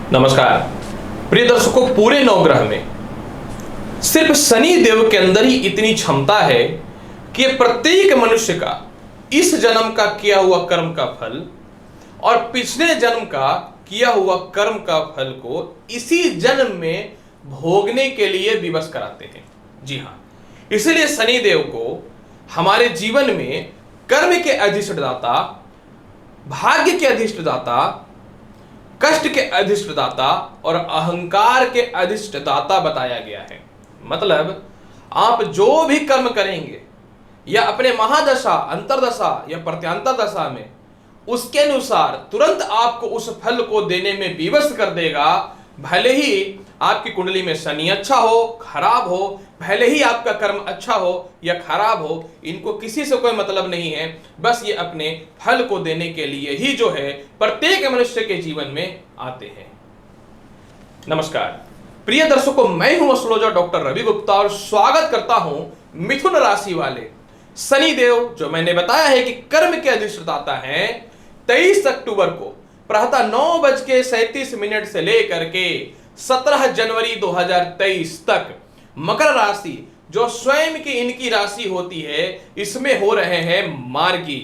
नमस्कार प्रिय दर्शकों, पूरे नवग्रह में सिर्फ शनि देव के अंदर ही इतनी क्षमता है कि प्रत्येक मनुष्य का इस जन्म का किया हुआ कर्म का फल और पिछले जन्म का किया हुआ कर्म का फल को इसी जन्म में भोगने के लिए विवश कराते हैं। जी हाँ, इसलिए शनि देव को हमारे जीवन में कर्म के अधिष्ठदाता, भाग्य के अधिष्ठदाता, कष्ट के अधिष्ठदाता और अहंकार के अधिष्ठदाता बताया गया है। मतलब आप जो भी कर्म करेंगे या अपने महादशा, अंतरदशा या प्रत्यांतर दशा में, उसके अनुसार तुरंत आपको उस फल को देने में विवश कर देगा। भले ही आपकी कुंडली में शनि अच्छा हो, खराब हो, भले ही आपका कर्म अच्छा हो या खराब हो, इनको किसी से कोई मतलब नहीं है। बस ये अपने फल को देने के लिए ही जो है प्रत्येक मनुष्य के जीवन में आते हैं। नमस्कार प्रिय दर्शकों, मैं हूं एस्ट्रोलॉजर डॉक्टर रवि गुप्ता और स्वागत करता हूं मिथुन राशि वाले शनि देव, जो मैंने बताया है कि कर्म के अधिष्ठाता हैं, 23 अक्टूबर को प्रातः 9:37 से लेकर के 17 जनवरी 2023 तक मकर राशि, जो स्वयं की इनकी राशि होती है, इसमें हो रहे हैं मार्गी।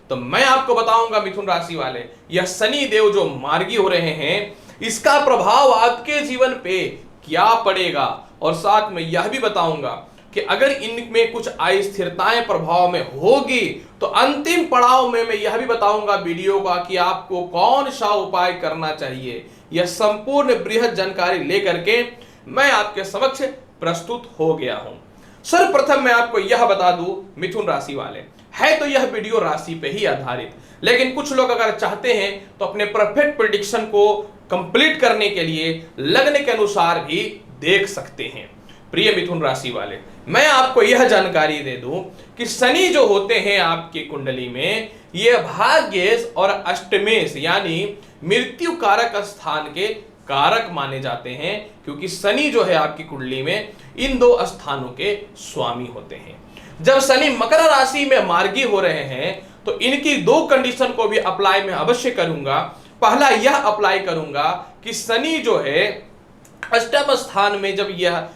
तो मैं आपको बताऊंगा मिथुन राशि वाले, यह शनि देव जो मार्गी हो रहे हैं, इसका प्रभाव आपके जीवन पे क्या पड़ेगा, और साथ में यह भी बताऊंगा कि अगर इनमें कुछ अस्थिरताएं प्रभाव में होगी तो अंतिम पड़ाव में मैं यह भी बताऊंगा वीडियो का कि आपको कौन सा उपाय करना चाहिए। यह संपूर्ण बृहद जानकारी लेकर के मैं आपके समक्ष प्रस्तुत हो गया हूं। सर्वप्रथम मैं आपको यह बता दूं मिथुन राशि वाले, है तो यह वीडियो राशि पे ही आधारित, लेकिन कुछ लोग अगर चाहते हैं तो अपने परफेक्ट प्रेडिक्शन को कंप्लीट करने के लिए लग्न के अनुसार भी देख सकते हैं। प्रिय मिथुन राशि वाले, मैं आपको यह जानकारी दे दूं कि शनि जो होते हैं आपकी कुंडली में, ये भाग्येश और अष्टमेश यानी मृत्यु कारक स्थान के कारक माने जाते हैं, क्योंकि शनि जो है आपकी कुंडली में इन दो स्थानों के स्वामी होते हैं। जब शनि मकर राशि में मार्गी हो रहे हैं तो इनकी दो कंडीशन को भी अप्लाई मैं अवश्य करूंगा। पहला यह अप्लाई करूंगा कि शनि जो है अष्टम स्थान में जब यह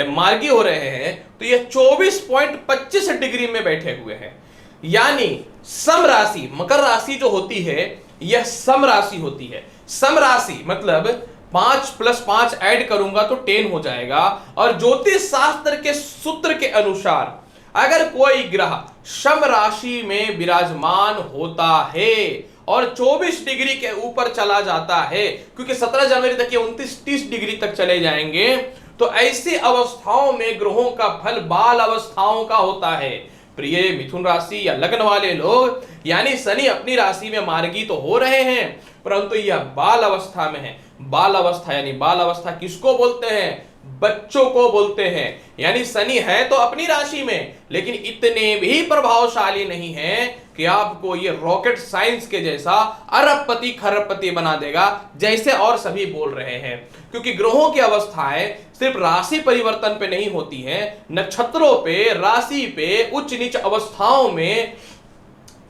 मार्गी हो रहे हैं तो यह 24.25 डिग्री में बैठे हुए हैं, यानी सम राशि, मकर राशि जो होती है यह सम राशि होती है। सम राशि मतलब 5 + 5 ऐड करूंगा तो 10 हो जाएगा। और ज्योतिष शास्त्र के सूत्र के अनुसार अगर कोई ग्रह सम राशि में विराजमान होता है और 24 डिग्री के ऊपर चला जाता है, क्योंकि 17 जनवरी तक ये 29-30 डिग्री तक चले जाएंगे, तो ऐसी अवस्थाओं में ग्रहों का फल बाल अवस्थाओं का होता है। प्रिय मिथुन राशि या लग्न वाले लोग, यानी शनि अपनी राशि में मार्गी तो हो रहे हैं परंतु यह बाल अवस्था में है। बाल अवस्था यानी बाल अवस्था किसको बोलते हैं? बच्चों को बोलते हैं। यानी शनि है तो अपनी राशि में, लेकिन इतने भी प्रभावशाली नहीं है कि आपको ये रॉकेट साइंस के जैसा अरबपति खरबपति बना देगा जैसे और सभी बोल रहे हैं। क्योंकि ग्रहों की अवस्थाएं सिर्फ राशि परिवर्तन पे नहीं होती हैं, नक्षत्रों पे, राशि पे, उच्च नीच अवस्थाओं में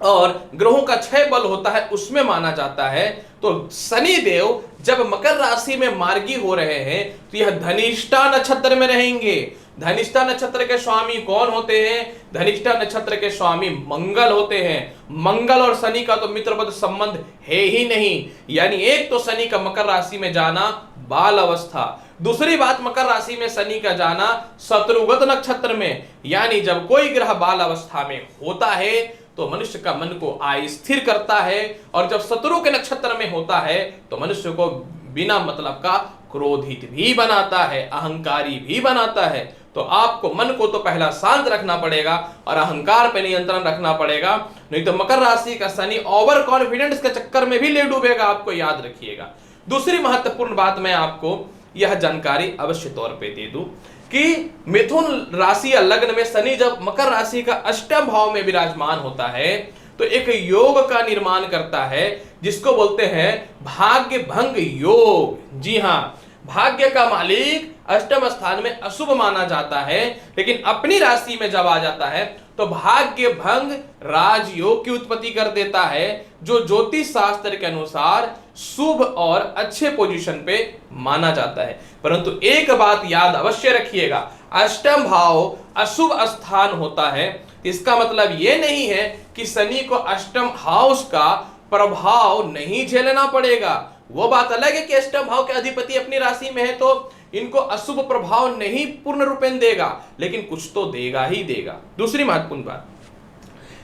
और ग्रहों का क्षय बल होता है, उसमें माना जाता है। तो शनि देव जब मकर राशि में मार्गी हो रहे हैं तो यह धनिष्ठा नक्षत्र में रहेंगे। धनिष्ठा नक्षत्र के स्वामी कौन होते हैं? धनिष्ठा नक्षत्र के स्वामी मंगल होते हैं। मंगल और शनि का तो मित्रवत संबंध है ही नहीं। यानी एक तो शनि का मकर राशि में जाना बाल अवस्था, दूसरी बात मकर राशि में शनि का जाना शत्रुगत नक्षत्र में। यानी जब कोई ग्रह बाल अवस्था में होता है तो मनुष्य का मन को अस्थिर करता है, और जब शत्रु के नक्षत्र में होता है तो मनुष्य को बिना मतलब का क्रोधित भी बनाता है, अहंकारी भी बनाता है। तो आपको मन को तो पहला शांत रखना पड़ेगा और अहंकार पे नियंत्रण रखना पड़ेगा, नहीं तो मकर राशि का शनि ओवर कॉन्फिडेंस के चक्कर में भी ले डूबेगा, आपको याद रखिएगा। दूसरी महत्वपूर्ण बात मैं आपको यह जानकारी अवश्य तौर पे दे दूं कि मिथुन राशि या लग्न में शनि जब मकर राशि का अष्टम भाव में विराजमान होता है तो एक योग का निर्माण करता है जिसको बोलते हैं भाग्य भंग योग। जी हाँ, भाग्य का मालिक अष्टम स्थान में अशुभ माना जाता है, लेकिन अपनी राशि में जब आ जाता है तो भाग्य भंग राजयोग की उत्पत्ति कर देता है, जो ज्योतिष शास्त्र के अनुसार शुभ और अच्छे पोजीशन पे माना जाता है। परंतु एक बात याद अवश्य रखिएगा, अष्टम भाव अशुभ स्थान होता है, इसका मतलब यह नहीं है कि शनि को अष्टम हाउस का प्रभाव नहीं झेलना पड़ेगा। वो बात अलग है कि अष्टम भाव के अधिपति अपनी राशि में है तो इनको अशुभ प्रभाव नहीं पूर्ण रूपेण देगा, लेकिन कुछ तो देगा ही देगा। दूसरी महत्वपूर्ण बात,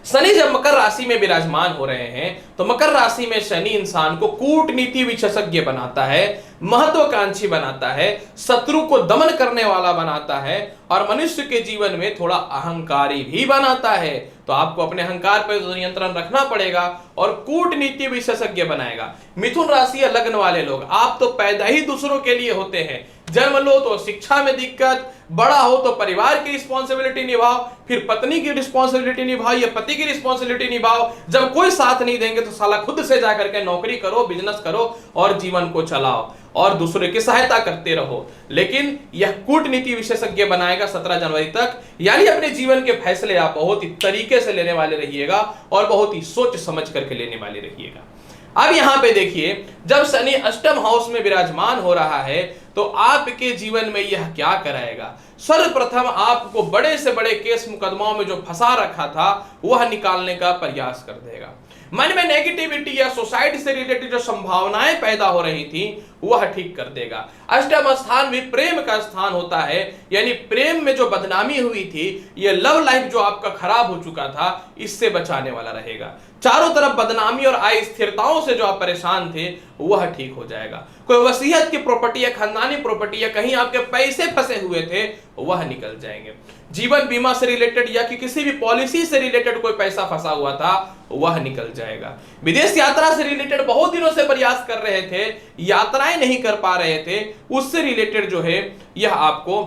शनि जब मकर राशि में विराजमान हो रहे हैं तो मकर राशि में शनि इंसान को कूटनीति विशेषज्ञ बनाता है, महत्वाकांक्षी बनाता है, शत्रु को दमन करने वाला बनाता है और मनुष्य के जीवन में थोड़ा अहंकारी भी बनाता है। तो आपको अपने अहंकार पर नियंत्रण रखना पड़ेगा और कूटनीति विशेषज्ञ बनाएगा। मिथुन राशि या लग्न वाले लोग, आप तो पैदा ही दूसरों के लिए होते हैं। जन्म लो तो शिक्षा में दिक्कत, बड़ा हो तो परिवार की रिस्पॉन्सिबिलिटी निभाओ, फिर पत्नी की रिस्पॉन्सिबिलिटी निभाओ या पति की रिस्पॉन्सिबिलिटी निभाओ। जब कोई साथ नहीं देंगे तो साला खुद से जाकर के नौकरी करो, बिजनेस करो और जीवन को चलाओ और दूसरे की सहायता करते रहो। लेकिन यह कूटनीति विशेषज्ञ बनाएगा 17 जनवरी तक, यानी अपने जीवन के फैसले आप बहुत ही तरीके से लेने वाले रहिएगा और बहुत ही सोच समझ करके लेने वाले रहिएगा। अब यहां पे देखिए, जब शनि अष्टम हाउस में विराजमान हो रहा है तो आपके जीवन में यह क्या कराएगा। सर्वप्रथम आपको बड़े से बड़े केस मुकदमाओं में जो फंसा रखा था वह निकालने का प्रयास कर देगा। मन में नेगेटिविटी या सुसाइड से रिलेटेड जो संभावनाएं पैदा हो रही थी वह ठीक कर देगा। अष्टम स्थान भी प्रेम का स्थान होता है, यानी प्रेम में जो बदनामी हुई थी, यह लव लाइफ जो आपका खराब हो चुका था, इससे बचाने वाला रहेगा। चारों तरफ बदनामी और अस्थिरताओं से जो आप परेशान थे वह ठीक हो जाएगा। कोई वसीयत की प्रॉपर्टी या खानदानी प्रॉपर्टी या कहीं आपके पैसे फंसे हुए थे वह निकल जाएंगे। जीवन बीमा से रिलेटेड या कि किसी भी पॉलिसी से रिलेटेड कोई पैसा फंसा हुआ था वह निकल जाएगा। विदेश यात्रा से रिलेटेड बहुत दिनों से प्रयास कर रहे थे, यात्राएं नहीं कर पा रहे थे, उससे रिलेटेड जो है यह आपको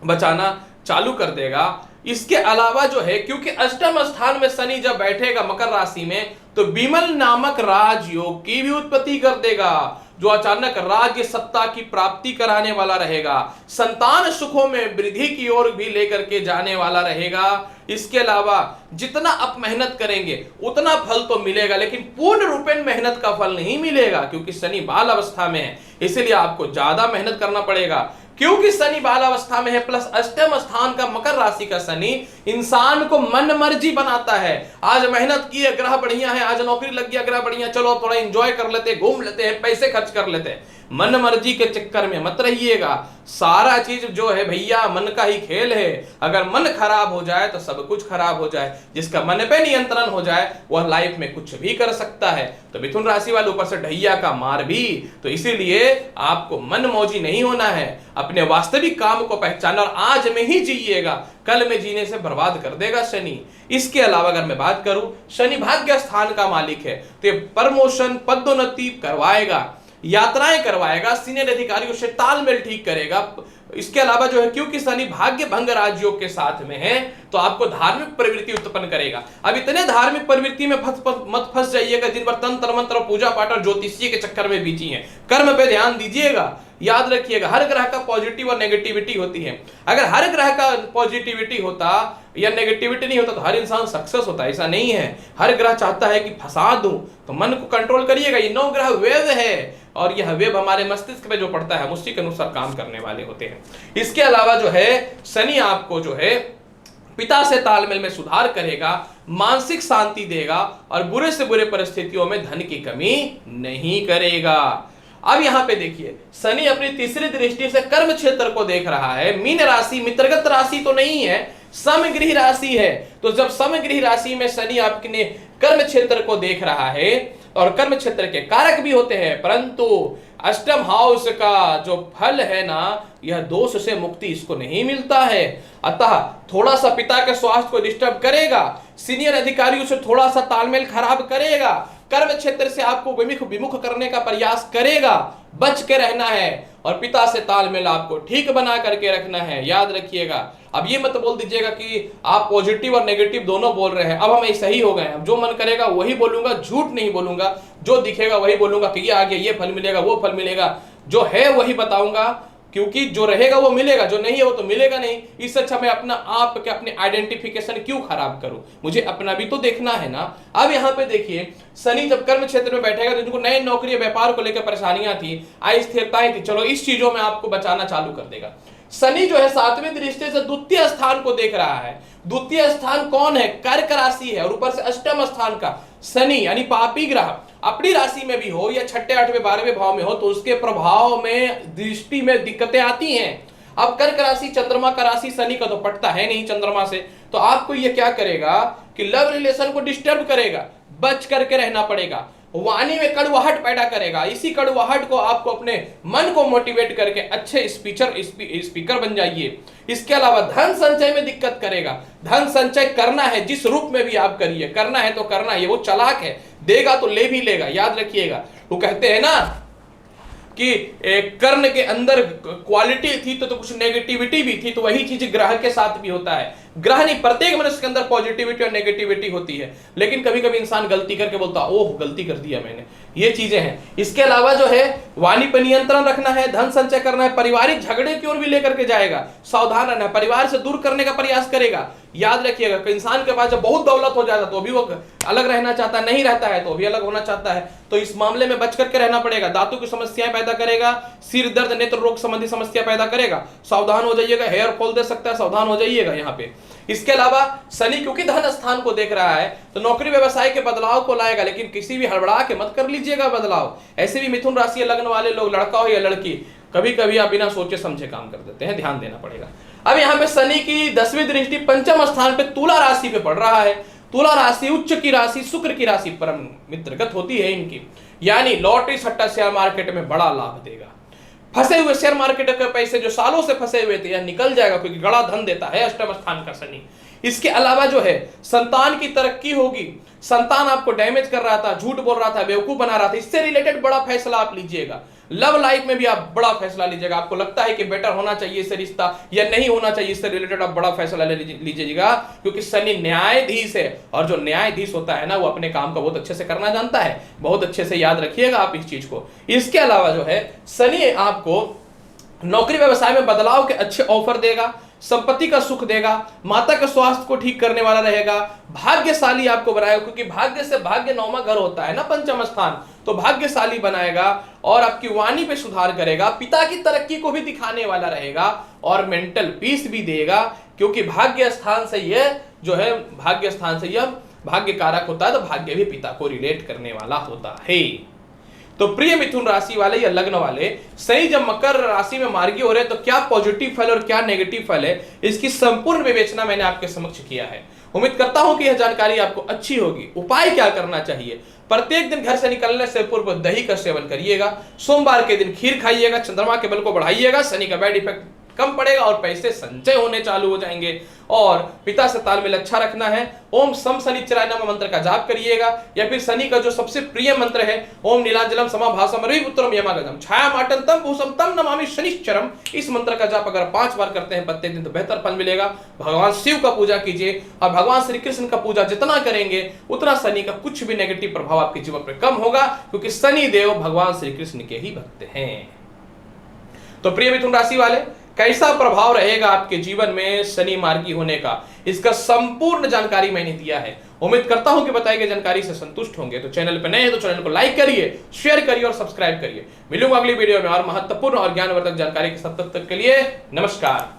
बचाना चालू कर देगा। इसके अलावा जो है, क्योंकि अष्टम स्थान में शनि जब बैठेगा मकर राशि में तो विमल नामक राजयोग की भी उत्पत्ति कर देगा, जो अचानक राज्य सत्ता की प्राप्ति कराने वाला रहेगा। संतान सुखों में वृद्धि की ओर भी लेकर के जाने वाला रहेगा। इसके अलावा जितना आप मेहनत करेंगे उतना फल तो मिलेगा, लेकिन पूर्ण रूपेण मेहनत का फल नहीं मिलेगा, क्योंकि शनि बाल अवस्था में है। इसलिए आपको ज्यादा मेहनत करना पड़ेगा, क्योंकि शनि बाल अवस्था में है, प्लस अष्टम स्थान का मकर राशि का शनि इंसान को मन मर्जी बनाता है। आज मेहनत की, ग्रह बढ़िया है, आज नौकरी लग गया, ग्रह बढ़िया, चलो थोड़ा एंजॉय कर लेते हैं, घूम लेते हैं, पैसे खर्च कर लेते हैं। मन मर्जी के चक्कर में मत रहिएगा। सारा चीज जो है भैया मन का ही खेल है। अगर मन खराब हो जाए तो सब कुछ खराब हो जाए। जिसका मन पे नियंत्रण हो जाए वह लाइफ में कुछ भी कर सकता है। तो मिथुन राशि वाले ऊपर से ढैया का मार भी। तो इसीलिए आपको मन मौजी नहीं होना है, अपने वास्तविक काम को पहचाना और आज में ही जिएगा, कल में जीने से बर्बाद कर देगा शनि। इसके अलावा अगर मैं बात करूं, शनि भाग्य स्थान का मालिक है तो प्रमोशन, पदोन्नति करवाएगा, यात्राएं करवाएगा, सीनियर अधिकारियों से तालमेल ठीक करेगा। इसके अलावा जो है, क्योंकि शनि भाग्य भंग राजयोग के साथ में है तो आपको धार्मिक प्रवृत्ति उत्पन्न करेगा। अब इतने धार्मिक प्रवृत्ति में मत फंस जाइएगा जिन पर तंत्र मंत्र, पूजा पाठ और ज्योतिषी के चक्कर में बीची हैं। कर्म पे ध्यान दीजिएगा। याद रखिएगा, हर ग्रह का पॉजिटिव और नेगेटिविटी होती है। अगर हर ग्रह का पॉजिटिविटी होता या नेगेटिविटी नहीं होता तो हर इंसान सक्सेस होता, ऐसा नहीं है। हर ग्रह चाहता है कि फंसा दूं, तो मन को कंट्रोल करिएगा। ये 9 ग्रह वेव है और यह वेब हमारे मस्तिष्क में जो पड़ता है उसी के अनुसार काम करने वाले होते हैं। इसके अलावा जो है, शनि आपको जो है पिता से तालमेल में सुधार करेगा, मानसिक शांति देगा और बुरे से बुरे परिस्थितियों में धन की कमी नहीं करेगा। अब यहां पे देखिए, शनि अपनी तीसरी दृष्टि से कर्म क्षेत्र को देख रहा है। मीन राशि मित्रगत राशि तो नहीं है, समगृह राशि है। तो जब समगृह राशि में शनि आपके कर्म क्षेत्र को देख रहा है और कर्म क्षेत्र के कारक भी होते हैं, परंतु अष्टम हाउस का जो फल है ना, यह दोष से मुक्ति इसको नहीं मिलता है। अतः थोड़ा सा पिता के स्वास्थ्य को डिस्टर्ब करेगा, सीनियर अधिकारियों से थोड़ा सा तालमेल खराब करेगा, कर्म क्षेत्र से आपको विमुख करने का प्रयास करेगा। बच के रहना है और पिता से तालमेल आपको ठीक बना करके रखना है। याद रखिएगा। अब ये मत बोल दीजिएगा कि आप पॉजिटिव और नेगेटिव दोनों बोल रहे हैं, अब हम सही हो गए हैं, अब जो मन करेगा वही बोलूंगा, झूठ नहीं बोलूंगा, जो दिखेगा वही बोलूंगा कि ये आगे ये फल मिलेगा, वो फल मिलेगा, जो है वही बताऊंगा। क्योंकि जो रहेगा वो मिलेगा, जो नहीं है वो तो मिलेगा नहीं। इससे अच्छा मैं अपना आप के अपने आइडेंटिफिकेशन क्यों खराब करूं, मुझे अपना भी तो देखना है ना। अब यहाँ पे देखिए शनि जब कर्म क्षेत्र में बैठेगा तो जिनको नए नौकरी व्यापार को लेकर परेशानियां थी, अस्थिरताएं थी, चलो इस चीजों में आपको बचाना चालू कर देगा। शनि जो है 7वें दृष्टि से द्वितीय स्थान को देख रहा है। द्वितीय स्थान कौन है, कर्क राशि है, और ऊपर से अष्टम स्थान का शनि यानी पापी ग्रह अपनी राशि में भी हो या छठे 8वें 12वें भाव में हो तो उसके प्रभाव में दृष्टि में दिक्कतें आती हैं। अब कर्क राशि चंद्रमा का राशि, शनि का तो पटता है नहीं चंद्रमा से, तो आपको ये क्या करेगा कि लव रिलेशन को डिस्टर्ब करेगा, बच करके रहना पड़ेगा, वाणी में कड़वाहट पैदा करेगा। इसी कड़वाहट को आपको अपने मन को मोटिवेट करके अच्छे स्पीकर बन जाइए। इसके अलावा धन संचय में दिक्कत करेगा। धन संचय करना है जिस रूप में भी आप करिए, करना है तो करना है, वो चालाक है, देगा तो ले भी लेगा, याद रखिएगा। वो कहते हैं ना कि कर्ण के अंदर क्वालिटी थी तो कुछ नेगेटिविटी भी थी, तो वही चीज ग्रह के साथ भी होता है। ग्रह नहीं, प्रत्येक मनुष्य के अंदर पॉजिटिविटी और नेगेटिविटी होती है, लेकिन कभी कभी इंसान गलती करके बोलता ओह गलती कर दिया मैंने, ये चीजें हैं। इसके अलावा जो है वाणी पर नियंत्रण रखना है, धन संचय करना है, पारिवारिक झगड़े की ओर भी लेकर के जाएगा, सावधान रहना है, परिवार से दूर करने का प्रयास करेगा। याद रखिएगा कि इंसान के पास जब बहुत दौलत हो जाता है तो भी वो अलग रहना चाहता है, नहीं रहता है तो भी अलग होना चाहता है, तो इस मामले में बच करके रहना पड़ेगा। दांतों की समस्याएं पैदा करेगा, सिर दर्द नेत्र रोग संबंधी समस्या पैदा करेगा, सावधान हो जाइएगा, हेयर फॉल दे सकता है, सावधान हो जाइएगा यहाँ पे। इसके अलावा शनि क्योंकि धन स्थान को देख रहा है तो नौकरी व्यवसाय के बदलाव को लाएगा, लेकिन किसी भी हड़बड़ा के मत कर लीजिएगा बदलाव। ऐसे भी मिथुन राशि लग्न वाले लोग, लड़का हो या लड़की, कभी कभी आप बिना सोचे समझे काम कर देते हैं, ध्यान देना पड़ेगा। अब यहाँ पे शनि की 10वीं दृष्टि पंचम स्थान पे तुला राशि पे पड़ रहा है। तुला राशि उच्च की राशि, शुक्र की राशि, परम मित्रगत होती है इनकी, यानी लॉटरी सट्टा शेयर मार्केट में बड़ा लाभ देगा। फंसे हुए शेयर मार्केट के पैसे जो सालों से फंसे हुए थे यह निकल जाएगा, क्योंकि बड़ा धन देता है अष्टम स्थान का शनि। इसके अलावा जो है संतान की तरक्की होगी। संतान आपको डैमेज कर रहा था, झूठ बोल रहा था, बेवकूफ बना रहा था, इससे रिलेटेड बड़ा फैसला आप लीजिएगा। लव लाइफ में भी आप बड़ा फैसला लीजिएगा, आपको लगता है कि बेटर होना चाहिए इससे रिश्ता या नहीं होना चाहिए, इससे रिलेटेड आप बड़ा फैसला लीजिएगा, क्योंकि शनि न्यायाधीश है, और जो न्यायाधीश होता है ना वो अपने काम का बहुत अच्छे से करना जानता है, बहुत अच्छे से याद रखिएगा आप इस चीज को। इसके अलावा जो है शनि आपको नौकरी व्यवसाय में बदलाव के अच्छे ऑफर देगा, संपत्ति का सुख देगा, माता के स्वास्थ्य को ठीक करने वाला रहेगा, भाग्यशाली आपको बनाएगा, क्योंकि भाग्य से भाग्य 9वां घर होता है ना पंचम स्थान, तो भाग्यशाली बनाएगा और आपकी वाणी पे सुधार करेगा, पिता की तरक्की को भी दिखाने वाला रहेगा और मेंटल पीस भी देगा, क्योंकि भाग्य स्थान से यह जो है भाग्य स्थान से यह भाग्य कारक होता है, तो भाग्य भी पिता को रिलेट करने वाला होता है। तो प्रिय मिथुन राशि वाले या लग्न वाले, शनि जब मकर राशि में मार्गी हो रहे हैं तो क्या पॉजिटिव फल और क्या नेगेटिव फल है, इसकी संपूर्ण विवेचना मैंने आपके समक्ष किया है। उम्मीद करता हूं कि यह जानकारी आपको अच्छी होगी। उपाय क्या करना चाहिए, प्रत्येक दिन घर से निकलने से पूर्व दही का सेवन करिएगा, सोमवार के दिन खीर खाइएगा, चंद्रमा के बल को बढ़ाइएगा, शनि का बैड इफेक्ट कम पड़ेगा और पैसे संचय होने चालू हो जाएंगे। और पिता से तालमेल अच्छा रखना है। ओम सम शनिश्चराय नमः मंत्र का जाप करिएगा, या फिर शनि का जो सबसे प्रिय मंत्र है ओम नीलांजलम समाभासम रविपुत्रम यमागतम छायामाटंतम भूषम तम नमामि शनिश्चरम, इस मंत्र का जाप अगर 5 बार करते हैं प्रत्येक दिन तो बेहतर फल मिलेगा। भगवान शिव का पूजा कीजिए, और भगवान श्री कृष्ण का पूजा जितना करेंगे उतना शनि का कुछ भी नेगेटिव प्रभाव आपके जीवन पर कम होगा, क्योंकि शनि देव भगवान श्री कृष्ण के ही भक्त हैं। तो प्रिय मिथुन राशि वाले, कैसा प्रभाव रहेगा आपके जीवन में शनि मार्गी होने का, इसका संपूर्ण जानकारी मैंने दिया है। उम्मीद करता हूं कि बताई गई जानकारी से संतुष्ट होंगे। तो चैनल पर नए हैं तो चैनल को लाइक करिए, शेयर करिए और सब्सक्राइब करिए। मिलूंगा अगली वीडियो में और महत्वपूर्ण और ज्ञानवर्धक जानकारी के साथ। तब तक के लिए नमस्कार।